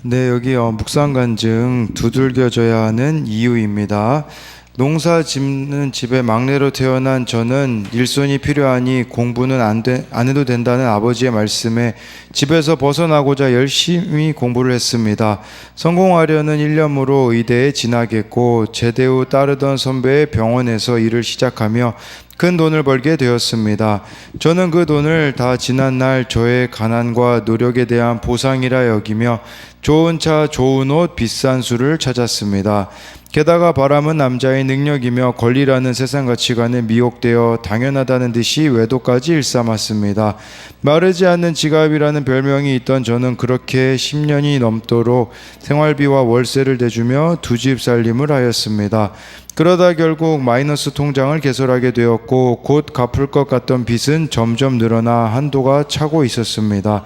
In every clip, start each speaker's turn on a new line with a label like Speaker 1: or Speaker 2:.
Speaker 1: 네, 여기 묵상 간증 두들겨져야 하는 이유입니다. 농사 짓는 집에 막내로 태어난 저는 일손이 필요하니 공부는 안 해도 된다는 아버지의 말씀에 집에서 벗어나고자 열심히 공부를 했습니다. 성공하려는 일념으로 의대에 진학했고 제대 후 따르던 선배의 병원에서 일을 시작하며 큰 돈을 벌게 되었습니다. 저는 그 돈을 다 지난날 저의 가난과 노력에 대한 보상이라 여기며 좋은 차, 좋은 옷, 비싼 술을 찾았습니다. 게다가 바람은 남자의 능력이며 권리라는 세상 가치관에 미혹되어 당연하다는 듯이 외도까지 일삼았습니다. 마르지 않는 지갑이라는 별명이 있던 저는 그렇게 10년이 넘도록 생활비와 월세를 대주며 두 집 살림을 하였습니다. 그러다 결국 마이너스 통장을 개설하게 되었고 곧 갚을 것 같던 빚은 점점 늘어나 한도가 차고 있었습니다.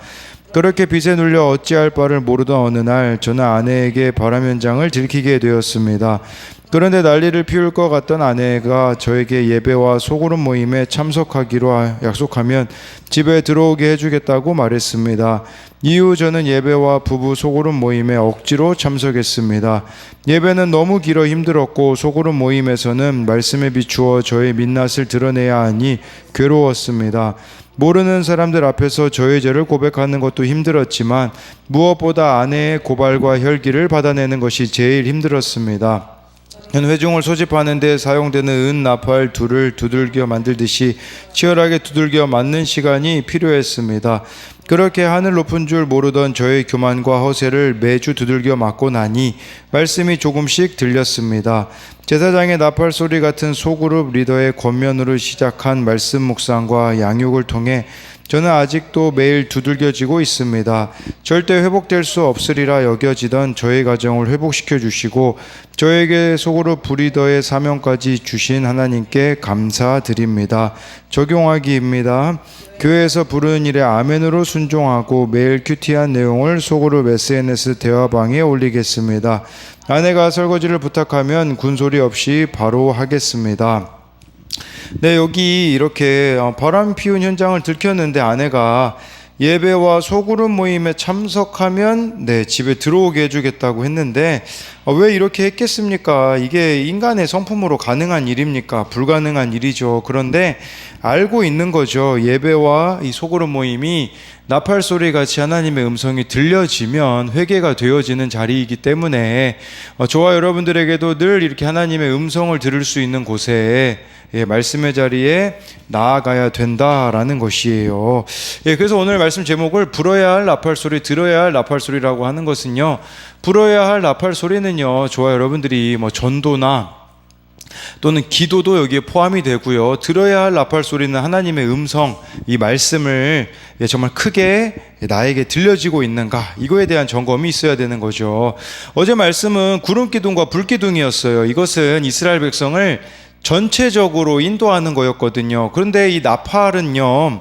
Speaker 1: 그렇게 빚에 눌려 어찌할 바를 모르던 어느 날 저는 아내에게 바람 현장을 들키게 되었습니다. 그런데 난리를 피울 것 같던 아내가 저에게 예배와 소그룹 모임에 참석하기로 약속하면 집에 들어오게 해주겠다고 말했습니다. 이후 저는 예배와 부부 소그룹 모임에 억지로 참석했습니다. 예배는 너무 길어 힘들었고 소그룹 모임에서는 말씀에 비추어 저의 민낯을 드러내야 하니 괴로웠습니다. 모르는 사람들 앞에서 저의 죄를 고백하는 것도 힘들었지만 무엇보다 아내의 고발과 혈기를 받아내는 것이 제일 힘들었습니다. 회중을 소집하는 데 사용되는 은 나팔 둘을 두들겨 만들듯이 치열하게 두들겨 맞는 시간이 필요했습니다. 그렇게 하늘 높은 줄 모르던 저의 교만과 허세를 매주 두들겨 맞고 나니 말씀이 조금씩 들렸습니다. 제사장의 나팔 소리 같은 소그룹 리더의 권면으로 시작한 말씀 묵상과 양육을 통해 저는 아직도 매일 두들겨지고 있습니다. 절대 회복될 수 없으리라 여겨지던 저의 가정을 회복시켜 주시고 저에게 소그룹 부리더의 사명까지 주신 하나님께 감사드립니다. 적용하기입니다. 교회에서 부르는 일에 아멘으로 순종하고 매일 큐티한 내용을 소그룹 SNS 대화방에 올리겠습니다. 아내가 설거지를 부탁하면 군소리 없이 바로 하겠습니다. 네, 여기 이렇게 바람 피운 현장을 들켰는데 아내가 예배와 소그룹 모임에 참석하면 집에 들어오게 해주겠다고 했는데 왜 이렇게 했겠습니까? 이게 인간의 성품으로 가능한 일입니까? 불가능한 일이죠. 그런데 알고 있는 거죠. 예배와 이 소그룹 모임이 나팔 소리 같이 하나님의 음성이 들려지면 회개가 되어지는 자리이기 때문에 저와 여러분들에게도 늘 이렇게 하나님의 음성을 들을 수 있는 곳에 말씀의 자리에 나아가야 된다라는 것이에요. 그래서 오늘 말씀 제목을 불어야 할 나팔 소리, 들어야 할 나팔 소리라고 하는 것은요, 불어야 할 나팔 소리는요, 저와 여러분들이 전도나 또는 기도도 여기에 포함이 되고요. 들어야 할 나팔 소리는 하나님의 음성, 이 말씀을 정말 크게 나에게 들려지고 있는가, 이거에 대한 점검이 있어야 되는 거죠. 어제 말씀은 구름기둥과 불기둥이었어요. 이것은 이스라엘 백성을 전체적으로 인도하는 거였거든요. 그런데 이 나팔은요,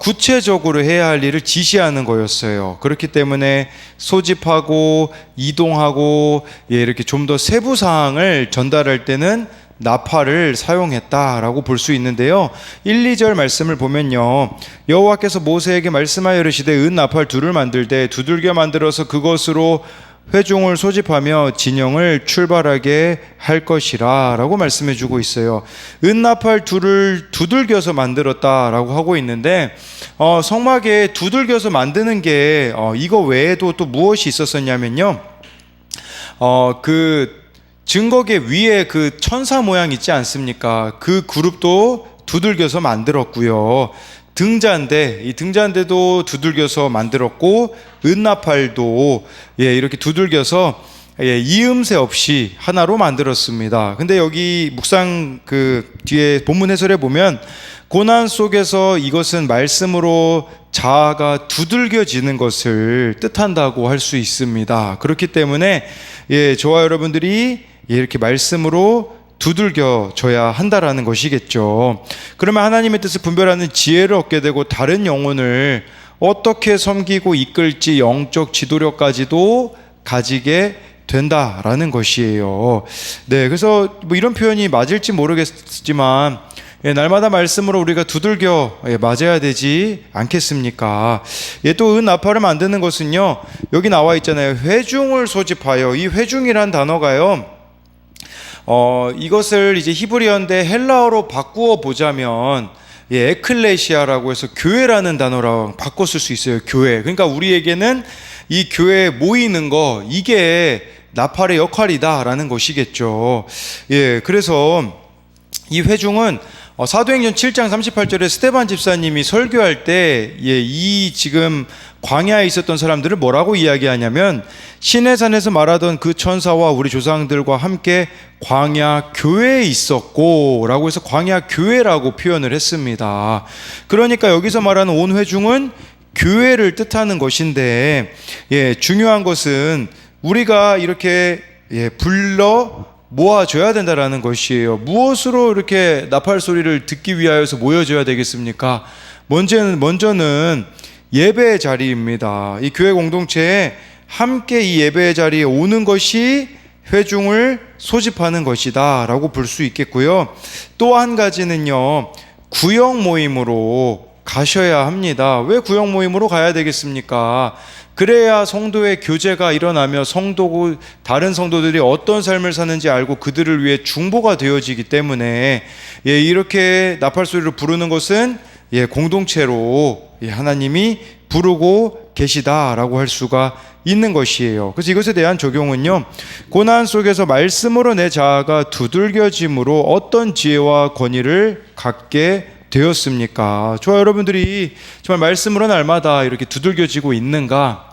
Speaker 1: 구체적으로 해야 할 일을 지시하는 거였어요. 그렇기 때문에 소집하고 이동하고 이렇게 좀 더 세부 사항을 전달할 때는 나팔을 사용했다라고 볼 수 있는데요. 1, 2절 말씀을 보면요, 여호와께서 모세에게 말씀하여 이르시되 은 나팔 둘을 만들되 두들겨 만들어서 그것으로 회중을 소집하며 진영을 출발하게 할 것이라 라고 말씀해 주고 있어요. 은나팔 둘을 두들겨서 만들었다 라고 하고 있는데 성막에 두들겨서 만드는 게 이거 외에도 또 무엇이 있었었냐면요, 그 증거계 위에 그 천사 모양 있지 않습니까? 그 그룹도 두들겨서 만들었고요. 등잔대, 이 등잔대도 두들겨서 만들었고 은나팔도 이렇게 두들겨서 이음새 없이 하나로 만들었습니다. 근데 여기 묵상 그 뒤에 본문 해설에 보면 고난 속에서 이것은 말씀으로 자아가 두들겨지는 것을 뜻한다고 할 수 있습니다. 그렇기 때문에 저와 여러분들이 이렇게 말씀으로 두들겨져야 한다라는 것이겠죠. 그러면 하나님의 뜻을 분별하는 지혜를 얻게 되고 다른 영혼을 어떻게 섬기고 이끌지 영적 지도력까지도 가지게 된다라는 것이에요. 네, 그래서 이런 표현이 맞을지 모르겠지만 날마다 말씀으로 우리가 두들겨 맞아야 되지 않겠습니까? 또 나팔을 만드는 것은요, 여기 나와 있잖아요. 회중을 소집하여. 이 회중이란 단어가요, 이것을 이제 히브리어인데 헬라어로 바꾸어 보자면 에클레시아라고 해서 교회라는 단어랑 바꿨을 수 있어요. 교회. 그러니까 우리에게는 이 교회에 모이는 거, 이게 나팔의 역할이다라는 것이겠죠. 그래서 이 회중은 사도행전 7장 38절에 스데반 집사님이 설교할 때 이 지금 광야에 있었던 사람들을 뭐라고 이야기하냐면, 시내산에서 말하던 그 천사와 우리 조상들과 함께 광야 교회에 있었고 라고 해서 광야 교회라고 표현을 했습니다. 그러니까 여기서 말하는 온 회중은 교회를 뜻하는 것인데, 중요한 것은 우리가 이렇게 불러 모아줘야 된다라는 것이에요. 무엇으로 이렇게 나팔 소리를 듣기 위하여서 모여줘야 되겠습니까? 먼저는 예배의 자리입니다. 이 교회 공동체에 함께 이 예배의 자리에 오는 것이 회중을 소집하는 것이다 라고 볼 수 있겠고요. 또 한 가지는요, 구역 모임으로 가셔야 합니다. 왜 구역 모임으로 가야 되겠습니까? 그래야 성도의 교제가 일어나며 다른 성도들이 어떤 삶을 사는지 알고 그들을 위해 중보가 되어지기 때문에 이렇게 나팔 소리를 부르는 것은 공동체로 하나님이 부르고 계시다라고 할 수가 있는 것이에요. 그래서 이것에 대한 적용은요, 고난 속에서 말씀으로 내 자아가 두들겨짐으로 어떤 지혜와 권위를 갖게 되었습니까? 저와 여러분들이 정말 말씀으로 날마다 이렇게 두들겨지고 있는가?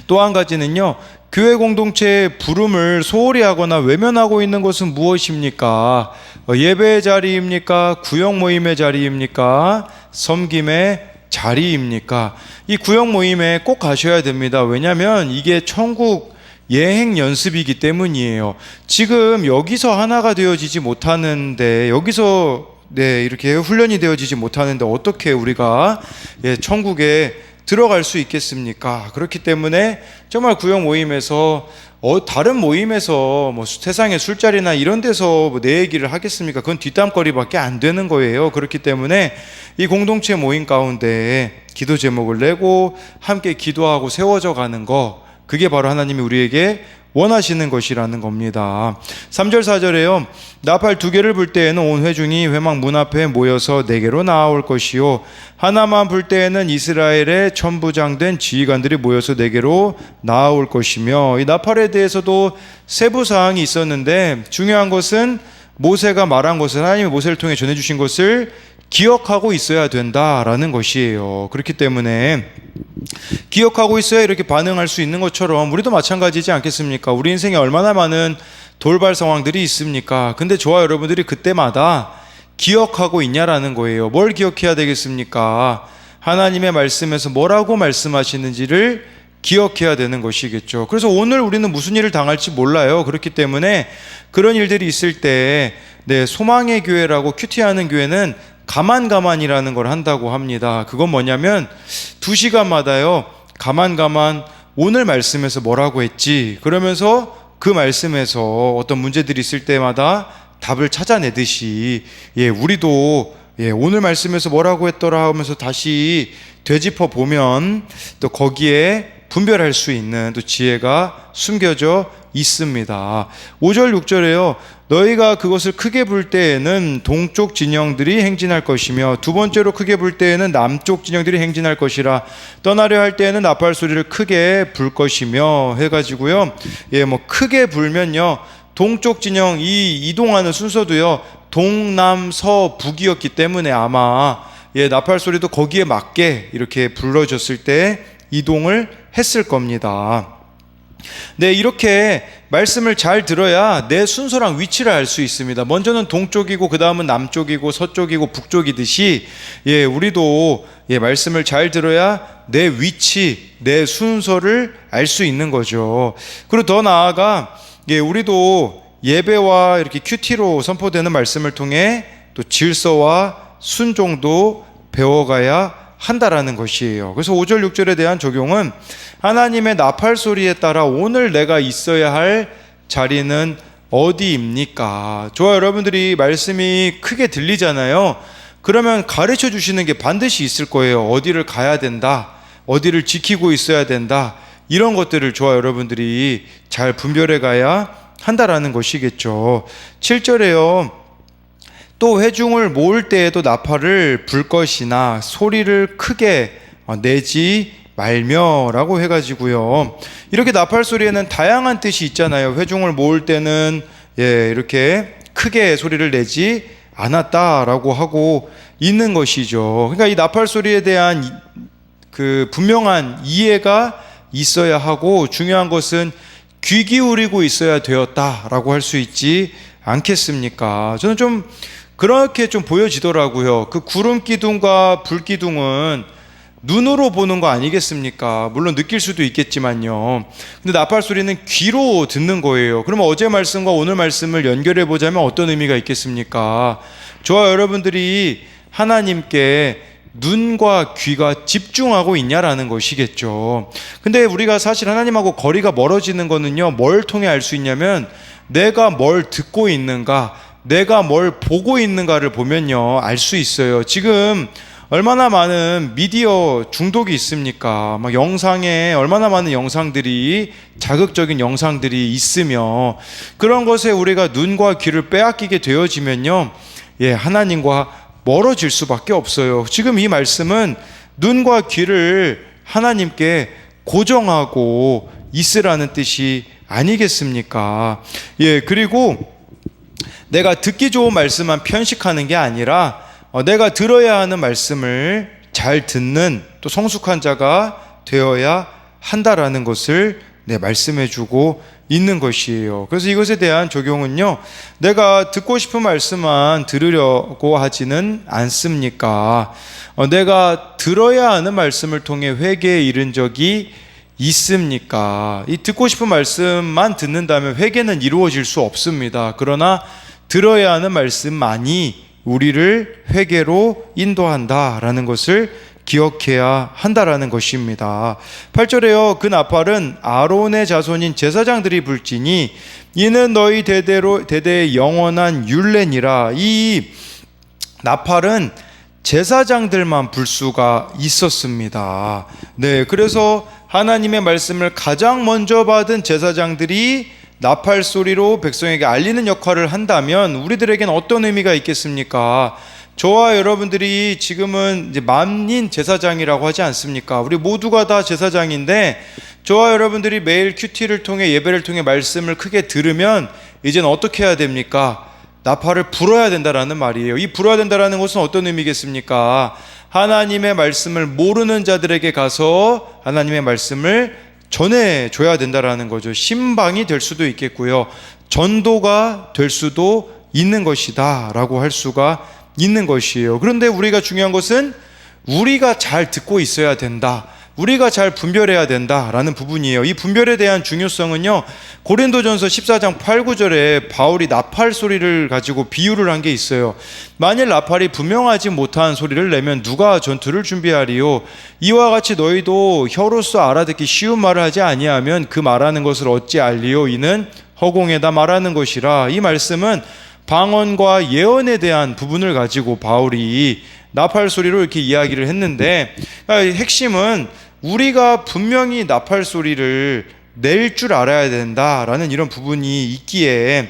Speaker 1: 또 한 가지는요, 교회 공동체의 부름을 소홀히 하거나 외면하고 있는 것은 무엇입니까? 예배의 자리입니까? 구역 모임의 자리입니까? 섬김의 자리입니까? 이 구역 모임에 꼭 가셔야 됩니다. 왜냐하면 이게 천국 예행 연습이기 때문이에요. 지금 여기서 하나가 되어지지 못하는데, 여기서 이렇게 훈련이 되어지지 못하는데 어떻게 우리가 천국에 들어갈 수 있겠습니까? 그렇기 때문에 정말 구역 모임에서 다른 모임에서 세상의 술자리나 이런 데서 내 얘기를 하겠습니까? 그건 뒷담거리밖에 안 되는 거예요. 그렇기 때문에 이 공동체 모임 가운데 기도 제목을 내고 함께 기도하고 세워져 가는 거, 그게 바로 하나님이 우리에게 원하시는 것이라는 겁니다. 3절 4절에요. 나팔 2개를 불 때에는 온 회중이 회막 문 앞에 모여서 내게로 나아올 것이요, 하나만 불 때에는 이스라엘의 천부장된 지휘관들이 모여서 내게로 나아올 것이며, 이 나팔에 대해서도 세부사항이 있었는데 중요한 것은 모세가 말한 것을, 하나님이 모세를 통해 전해주신 것을 기억하고 있어야 된다라는 것이에요. 그렇기 때문에 기억하고 있어야 이렇게 반응할 수 있는 것처럼 우리도 마찬가지지 않겠습니까? 우리 인생에 얼마나 많은 돌발 상황들이 있습니까? 근데 저와 여러분들이 그때마다 기억하고 있냐라는 거예요. 뭘 기억해야 되겠습니까? 하나님의 말씀에서 뭐라고 말씀하시는지를 기억해야 되는 것이겠죠. 그래서 오늘 우리는 무슨 일을 당할지 몰라요. 그렇기 때문에 그런 일들이 있을 때 소망의 교회라고 큐티하는 교회는 가만가만이라는 걸 한다고 합니다. 그건 뭐냐면 2시간마다요 가만 오늘 말씀에서 뭐라고 했지, 그러면서 그 말씀에서 어떤 문제들이 있을 때마다 답을 찾아내듯이 우리도 오늘 말씀에서 뭐라고 했더라 하면서 다시 되짚어 보면 또 거기에 분별할 수 있는 또 지혜가 숨겨져 있습니다. 5절 6절에요. 너희가 그것을 크게 불 때에는 동쪽 진영들이 행진할 것이며, 두 번째로 크게 불 때에는 남쪽 진영들이 행진할 것이라. 떠나려 할 때에는 나팔 소리를 크게 불 것이며 해가지고요. 크게 불면요, 동쪽 진영 이 이동하는 순서도요 동남서북이었기 때문에 아마 나팔 소리도 거기에 맞게 이렇게 불러졌을 때 이동을 했을 겁니다. 이렇게 말씀을 잘 들어야 내 순서랑 위치를 알 수 있습니다. 먼저는 동쪽이고 그 다음은 남쪽이고 서쪽이고 북쪽이듯이 우리도 말씀을 잘 들어야 내 위치, 내 순서를 알 수 있는 거죠. 그리고 더 나아가 우리도 예배와 이렇게 큐티로 선포되는 말씀을 통해 또 질서와 순종도 배워가야 한다라는 것이에요. 그래서 5절 6절에 대한 적용은 하나님의 나팔 소리에 따라 오늘 내가 있어야 할 자리는 어디입니까? 저와 여러분들이 말씀이 크게 들리잖아요. 그러면 가르쳐 주시는 게 반드시 있을 거예요. 어디를 가야 된다, 어디를 지키고 있어야 된다, 이런 것들을 저와 여러분들이 잘 분별해 가야 한다라는 것이겠죠. 7절에요. 또 회중을 모을 때에도 나팔을 불 것이나 소리를 크게 내지 말며라고 해가지고요. 이렇게 나팔 소리에는 다양한 뜻이 있잖아요. 회중을 모을 때는 이렇게 크게 소리를 내지 않았다라고 하고 있는 것이죠. 그러니까 이 나팔 소리에 대한 그 분명한 이해가 있어야 하고, 중요한 것은 귀 기울이고 있어야 되었다라고 할 수 있지 않겠습니까? 저는 좀 그렇게 좀 보여지더라고요. 그 구름 기둥과 불 기둥은 눈으로 보는 거 아니겠습니까? 물론 느낄 수도 있겠지만요. 근데 나팔 소리는 귀로 듣는 거예요. 그러면 어제 말씀과 오늘 말씀을 연결해 보자면 어떤 의미가 있겠습니까? 저와 여러분들이 하나님께 눈과 귀가 집중하고 있냐라는 것이겠죠. 근데 우리가 사실 하나님하고 거리가 멀어지는 거는요, 뭘 통해 알 수 있냐면 내가 뭘 듣고 있는가, 내가 뭘 보고 있는가를 보면요 알 수 있어요. 지금 얼마나 많은 미디어 중독이 있습니까? 막 영상에 얼마나 많은 영상들이, 자극적인 영상들이 있으며, 그런 것에 우리가 눈과 귀를 빼앗기게 되어지면요, 하나님과 멀어질 수밖에 없어요. 지금 이 말씀은 눈과 귀를 하나님께 고정하고 있으라는 뜻이 아니겠습니까? 그리고 내가 듣기 좋은 말씀만 편식하는 게 아니라 내가 들어야 하는 말씀을 잘 듣는 또 성숙한 자가 되어야 한다라는 것을 말씀해주고 있는 것이에요. 그래서 이것에 대한 적용은요, 내가 듣고 싶은 말씀만 들으려고 하지는 않습니까? 내가 들어야 하는 말씀을 통해 회개에 이른 적이 있습니까? 이 듣고 싶은 말씀만 듣는다면 회개는 이루어질 수 없습니다. 그러나 들어야 하는 말씀만이 우리를 회개로 인도한다라는 것을 기억해야 한다라는 것입니다. 8절에요. 그 나팔은 아론의 자손인 제사장들이 불지니 이는 너희 대대의 영원한 율례니라. 이 나팔은 제사장들만 불 수가 있었습니다. 그래서 하나님의 말씀을 가장 먼저 받은 제사장들이 나팔 소리로 백성에게 알리는 역할을 한다면 우리들에겐 어떤 의미가 있겠습니까? 저와 여러분들이 지금은 이제 만인 제사장이라고 하지 않습니까? 우리 모두가 다 제사장인데, 저와 여러분들이 매일 큐티를 통해, 예배를 통해 말씀을 크게 들으면 이제는 어떻게 해야 됩니까? 나팔을 불어야 된다라는 말이에요. 이 불어야 된다라는 것은 어떤 의미겠습니까? 하나님의 말씀을 모르는 자들에게 가서 하나님의 말씀을 전해줘야 된다라는 거죠. 신방이 될 수도 있겠고요, 전도가 될 수도 있는 것이다 라고 할 수가 있는 것이에요. 그런데 우리가 중요한 것은 우리가 잘 듣고 있어야 된다, 우리가 잘 분별해야 된다라는 부분이에요. 이 분별에 대한 중요성은요, 고린도전서 14장 8, 9절에 바울이 나팔 소리를 가지고 비유를 한 게 있어요. 만일 나팔이 분명하지 못한 소리를 내면 누가 전투를 준비하리요? 이와 같이 너희도 혀로서 알아듣기 쉬운 말을 하지 아니하면 그 말하는 것을 어찌 알리요? 이는 허공에다 말하는 것이라. 이 말씀은 방언과 예언에 대한 부분을 가지고 바울이 나팔 소리로 이렇게 이야기를 했는데, 핵심은 우리가 분명히 나팔 소리를 낼 줄 알아야 된다라는 이런 부분이 있기에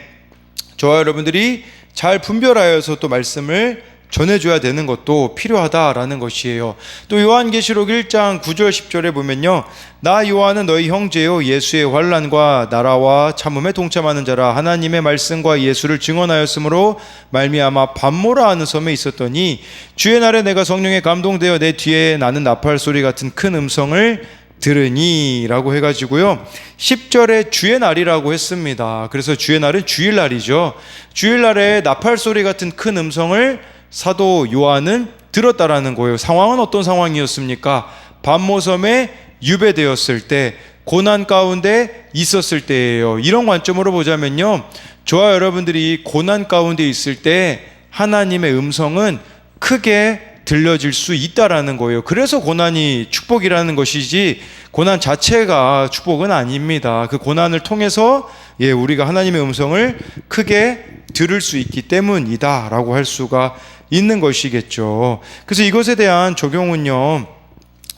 Speaker 1: 저와 여러분들이 잘 분별하여서 또 말씀을 전해줘야 되는 것도 필요하다라는 것이에요. 또 요한계시록 1장 9절 10절에 보면요, 나 요한은 너희 형제요 예수의 환난과 나라와 참음에 동참하는 자라. 하나님의 말씀과 예수를 증언하였으므로 말미암아 밤모라 하는 섬에 있었더니 주의 날에 내가 성령에 감동되어 내 뒤에 나는 나팔 소리 같은 큰 음성을 들으니 라고 해가지고요, 10절에 주의 날이라고 했습니다. 그래서 주의 날은 주일날이죠. 주일날에 나팔 소리 같은 큰 음성을 사도 요한은 들었다라는 거예요. 상황은 어떤 상황이었습니까? 밤모섬에 유배되었을 때, 고난 가운데 있었을 때예요. 이런 관점으로 보자면요, 저와 여러분들이 고난 가운데 있을 때 하나님의 음성은 크게 들려질 수 있다라는 거예요. 그래서 고난이 축복이라는 것이지 고난 자체가 축복은 아닙니다. 그 고난을 통해서 우리가 하나님의 음성을 크게 들을 수 있기 때문이다 라고 할 수가 있는 것이겠죠. 그래서 이것에 대한 적용은요,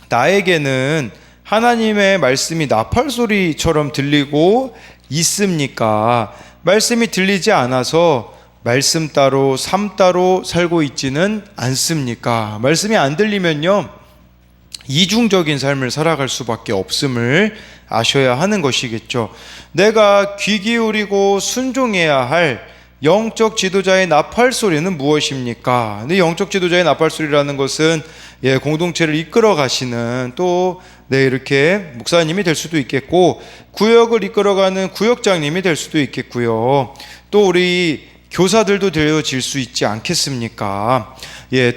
Speaker 1: 나에게는 하나님의 말씀이 나팔 소리처럼 들리고 있습니까? 말씀이 들리지 않아서 말씀 따로 삶 따로 살고 있지는 않습니까? 말씀이 안 들리면요, 이중적인 삶을 살아갈 수밖에 없음을 아셔야 하는 것이겠죠. 내가 귀 기울이고 순종해야 할 영적 지도자의 나팔 소리는 무엇입니까? 근데 영적 지도자의 나팔 소리라는 것은 공동체를 이끌어 가시는 또 이렇게 목사님이 될 수도 있겠고, 구역을 이끌어가는 구역장님이 될 수도 있겠고요. 또 우리 교사들도 되어질 수 있지 않겠습니까?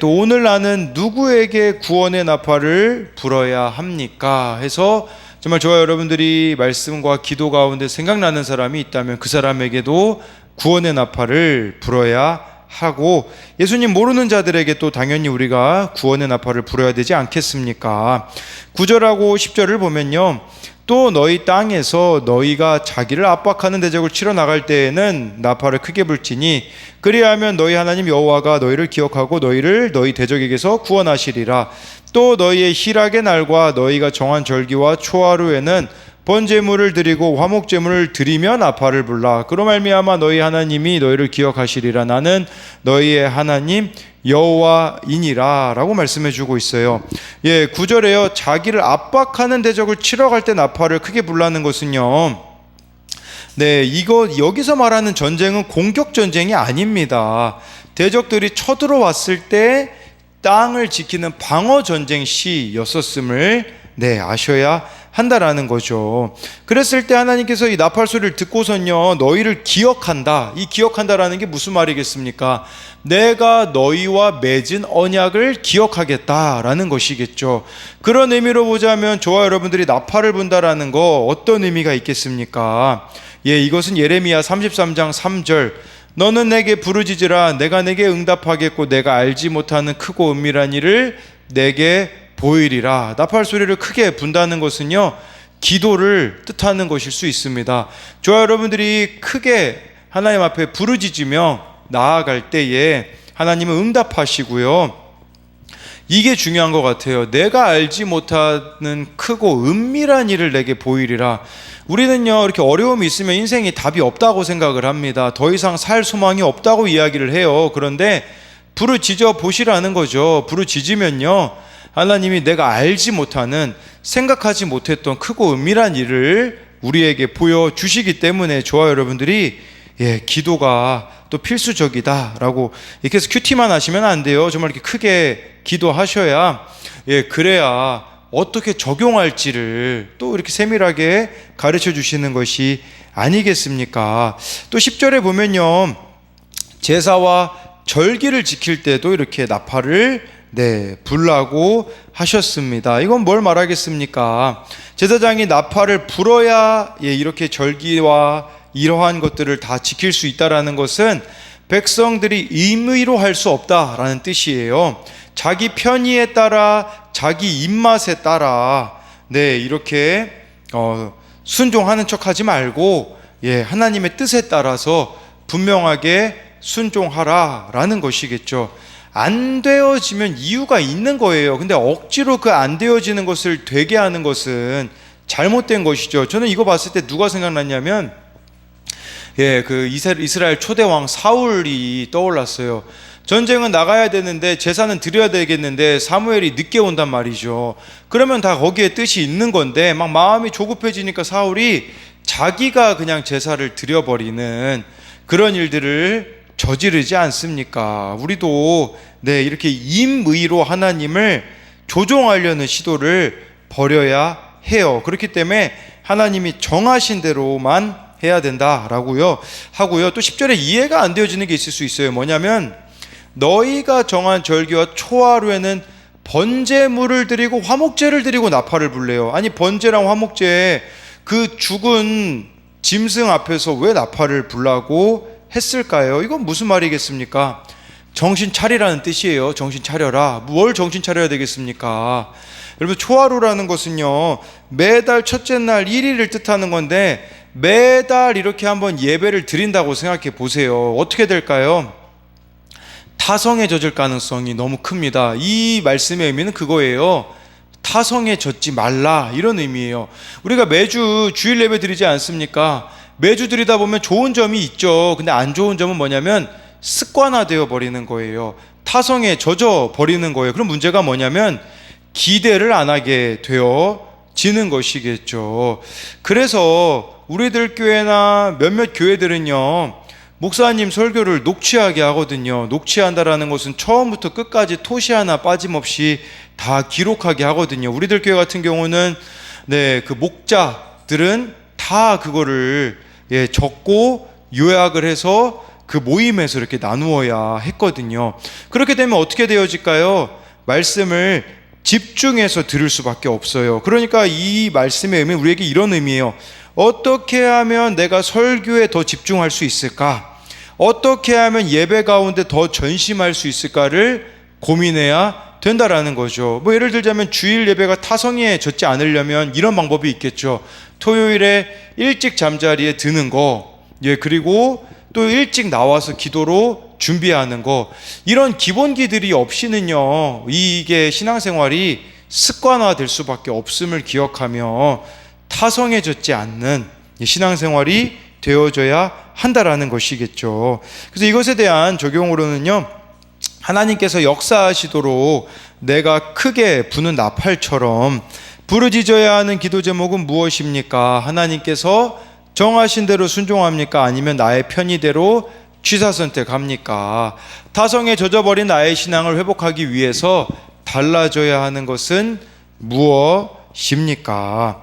Speaker 1: 또 오늘 나는 누구에게 구원의 나팔을 불어야 합니까? 해서 정말 저와 여러분들이 말씀과 기도 가운데 생각나는 사람이 있다면 그 사람에게도 구원의 나팔을 불어야 하고, 예수님 모르는 자들에게 또 당연히 우리가 구원의 나팔을 불어야 되지 않겠습니까? 9절하고 10절을 보면요, 또 너희 땅에서 너희가 자기를 압박하는 대적을 치러 나갈 때에는 나팔을 크게 불지니 그리하면 너희 하나님 여호와가 너희를 기억하고 너희를 너희 대적에게서 구원하시리라. 또 너희의 희락의 날과 너희가 정한 절기와 초하루에는 번제물을 드리고 화목제물을 드리며 나팔을 불라. 그로 말미암아 너희 하나님이 너희를 기억하시리라. 나는 너희의 하나님 여호와이니라 라고 말씀해 주고 있어요. 9절에요, 자기를 압박하는 대적을 치러 갈 때 나팔을 크게 불라는 것은요, 이거 여기서 말하는 전쟁은 공격 전쟁이 아닙니다. 대적들이 쳐들어왔을 때 땅을 지키는 방어 전쟁 시였었음을 아셔야 한다라는 거죠. 그랬을 때 하나님께서 이 나팔 소리를 듣고선요, 너희를 기억한다. 이 기억한다라는 게 무슨 말이겠습니까? 내가 너희와 맺은 언약을 기억하겠다라는 것이겠죠. 그런 의미로 보자면 저와 여러분들이 나팔을 분다라는 거 어떤 의미가 있겠습니까? 이것은 예레미야 33장 3절, 너는 내게 부르짖으라. 내가 내게 응답하겠고 내가 알지 못하는 크고 은밀한 일을 내게 보이리라. 나팔 소리를 크게 분다는 것은요, 기도를 뜻하는 것일 수 있습니다. 저와 여러분들이 크게 하나님 앞에 부르짖으며 나아갈 때에 하나님은 응답하시고요, 이게 중요한 것 같아요. 내가 알지 못하는 크고 은밀한 일을 내게 보이리라. 우리는요, 이렇게 어려움이 있으면 인생에 답이 없다고 생각을 합니다. 더 이상 살 소망이 없다고 이야기를 해요. 그런데 부르짖어 보시라는 거죠. 부르짖으면요, 하나님이 내가 알지 못하는, 생각하지 못했던 크고 은밀한 일을 우리에게 보여주시기 때문에 저와 여러분들이 기도가 또 필수적이다라고 이렇게 해서 큐티만 하시면 안 돼요. 정말 이렇게 크게 기도하셔야 그래야 어떻게 적용할지를 또 이렇게 세밀하게 가르쳐 주시는 것이 아니겠습니까? 또 10절에 보면요, 제사와 절기를 지킬 때도 이렇게 나팔을 불라고 하셨습니다. 이건 뭘 말하겠습니까? 제사장이 나팔을 불어야 이렇게 절기와 이러한 것들을 다 지킬 수 있다라는 것은 백성들이 임의로 할 수 없다라는 뜻이에요. 자기 편의에 따라, 자기 입맛에 따라 이렇게 순종하는 척하지 말고 하나님의 뜻에 따라서 분명하게 순종하라라는 것이겠죠. 안 되어지면 이유가 있는 거예요. 근데 억지로 그 안 되어지는 것을 되게 하는 것은 잘못된 것이죠. 저는 이거 봤을 때 누가 생각났냐면 그 이스라엘 초대 왕 사울이 떠올랐어요. 전쟁은 나가야 되는데 제사는 드려야 되겠는데 사무엘이 늦게 온단 말이죠. 그러면 다 거기에 뜻이 있는 건데 막 마음이 조급해지니까 사울이 자기가 그냥 제사를 드려버리는 그런 일들을 저지르지 않습니까? 우리도 이렇게 임의로 하나님을 조종하려는 시도를 버려야 해요. 그렇기 때문에 하나님이 정하신 대로만 해야 된다라고요 하고요. 또 10절에 이해가 안 되어지는 게 있을 수 있어요. 뭐냐면 너희가 정한 절기와 초하루에는 번제물을 드리고 화목제를 드리고 나팔을 불래요. 아니, 번제랑 화목제, 그 죽은 짐승 앞에서 왜 나팔을 불라고 했을까요? 이건 무슨 말이겠습니까? 정신 차리라는 뜻이에요. 정신 차려라. 뭘 정신 차려야 되겠습니까? 여러분, 초하루라는 것은요, 매달 첫째 날 1일을 뜻하는 건데 매달 이렇게 한번 예배를 드린다고 생각해 보세요. 어떻게 될까요? 타성에 젖을 가능성이 너무 큽니다. 이 말씀의 의미는 그거예요. 타성에 젖지 말라, 이런 의미예요. 우리가 매주 주일 예배 드리지 않습니까? 매주 드리다 보면 좋은 점이 있죠. 근데 안 좋은 점은 뭐냐면 습관화되어 버리는 거예요. 타성에 젖어 버리는 거예요. 그럼 문제가 뭐냐면 기대를 안 하게 되어지는 것이겠죠. 그래서 우리들 교회나 몇몇 교회들은요, 목사님 설교를 녹취하게 하거든요. 녹취한다라는 것은 처음부터 끝까지 토시 하나 빠짐없이 다 기록하게 하거든요. 우리들 교회 같은 경우는 그 목자들은 다 그거를 적고 요약을 해서 그 모임에서 이렇게 나누어야 했거든요. 그렇게 되면 어떻게 되어질까요? 말씀을 집중해서 들을 수밖에 없어요. 그러니까 이 말씀의 의미는 우리에게 이런 의미예요. 어떻게 하면 내가 설교에 더 집중할 수 있을까? 어떻게 하면 예배 가운데 더 전심할 수 있을까를 고민해야 된다라는 거죠. 뭐 예를 들자면 주일 예배가 타성에 젖지 않으려면 이런 방법이 있겠죠. 토요일에 일찍 잠자리에 드는 거, 그리고 또 일찍 나와서 기도로 준비하는 거, 이런 기본기들이 없이는요, 이게 신앙생활이 습관화될 수밖에 없음을 기억하며 타성에 젖지 않는 신앙생활이 되어져야 한다라는 것이겠죠. 그래서 이것에 대한 적용으로는요, 하나님께서 역사하시도록 내가 크게 부는 나팔처럼 부르짖어야 하는 기도 제목은 무엇입니까? 하나님께서 정하신 대로 순종합니까? 아니면 나의 편의대로 취사 선택합니까? 타성에 젖어버린 나의 신앙을 회복하기 위해서 달라져야 하는 것은 무엇입니까?